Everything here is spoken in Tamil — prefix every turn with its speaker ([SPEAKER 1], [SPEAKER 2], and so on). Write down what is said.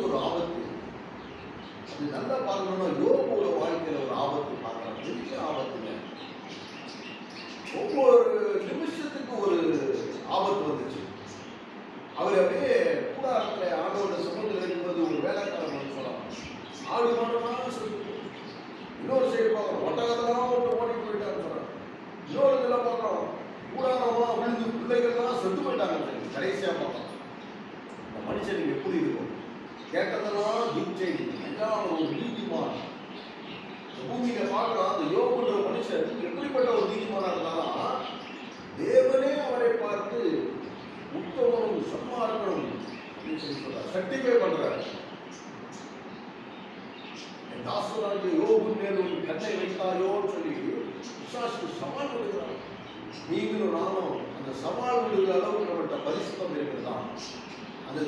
[SPEAKER 1] ஒரு ஆபத்து. அது நல்லா பார்க்கணும்னா யோபோட வாழ்க்கையில ஒரு ஆபத்து பார்க்கலாம். பெரிய ஆபத்துங்க. ஒவ்வொரு நிமிஷத்துக்கு ஒரு ஆபத்து வந்துச்சு. அவர் அப்படியே கூடாரத்தில் ஆண்டோட சமூகத்தில் இருக்கும்போது ஒரு வேலைக்காரன் வந்து சொல்லலாம், ஆடு மாடெல்லாம் செத்து, இன்னொரு சைடு பார்க்குறோம் ஒட்டகத்தெல்லாம் ஓடி போயிட்டான்னு சொல்றாங்க, இன்னொரு இதில் பார்க்குறோம் கூடாரமாக விழுந்து பிள்ளைகள்லாம் செத்து போயிட்டாங்க. கடைசியாக பார்க்கலாம் இந்த மனுஷனுக்கு எப்படி இருக்கும்? கேட்டதெல்லாம் துர்ச்செய்தி. ஐயா ஒரு நீதிமான் பூமியில பார்க்கலாம். அந்த யோபுன்ற மனுஷன் எப்படிப்பட்ட ஒரு நீதிமானா இருந்தாலும் தேவனே அவரை பார்த்து உத்தமனும் சன்மார்க்கனும் சொல்றார், சர்டிஃபை பண்றாரு. என் தாசனாகிய யோபின் மேல் ஒரு கண்ணை வைத்தாயோன்னு சொல்லி பிசாசுக்கு சவால் விடுகிறார். நீங்களும் நானும் அந்த சவால் விடுகிற அளவுக்கு நம்மகிட்ட பரிசுத்தம் இருக்கிறதா? அந்த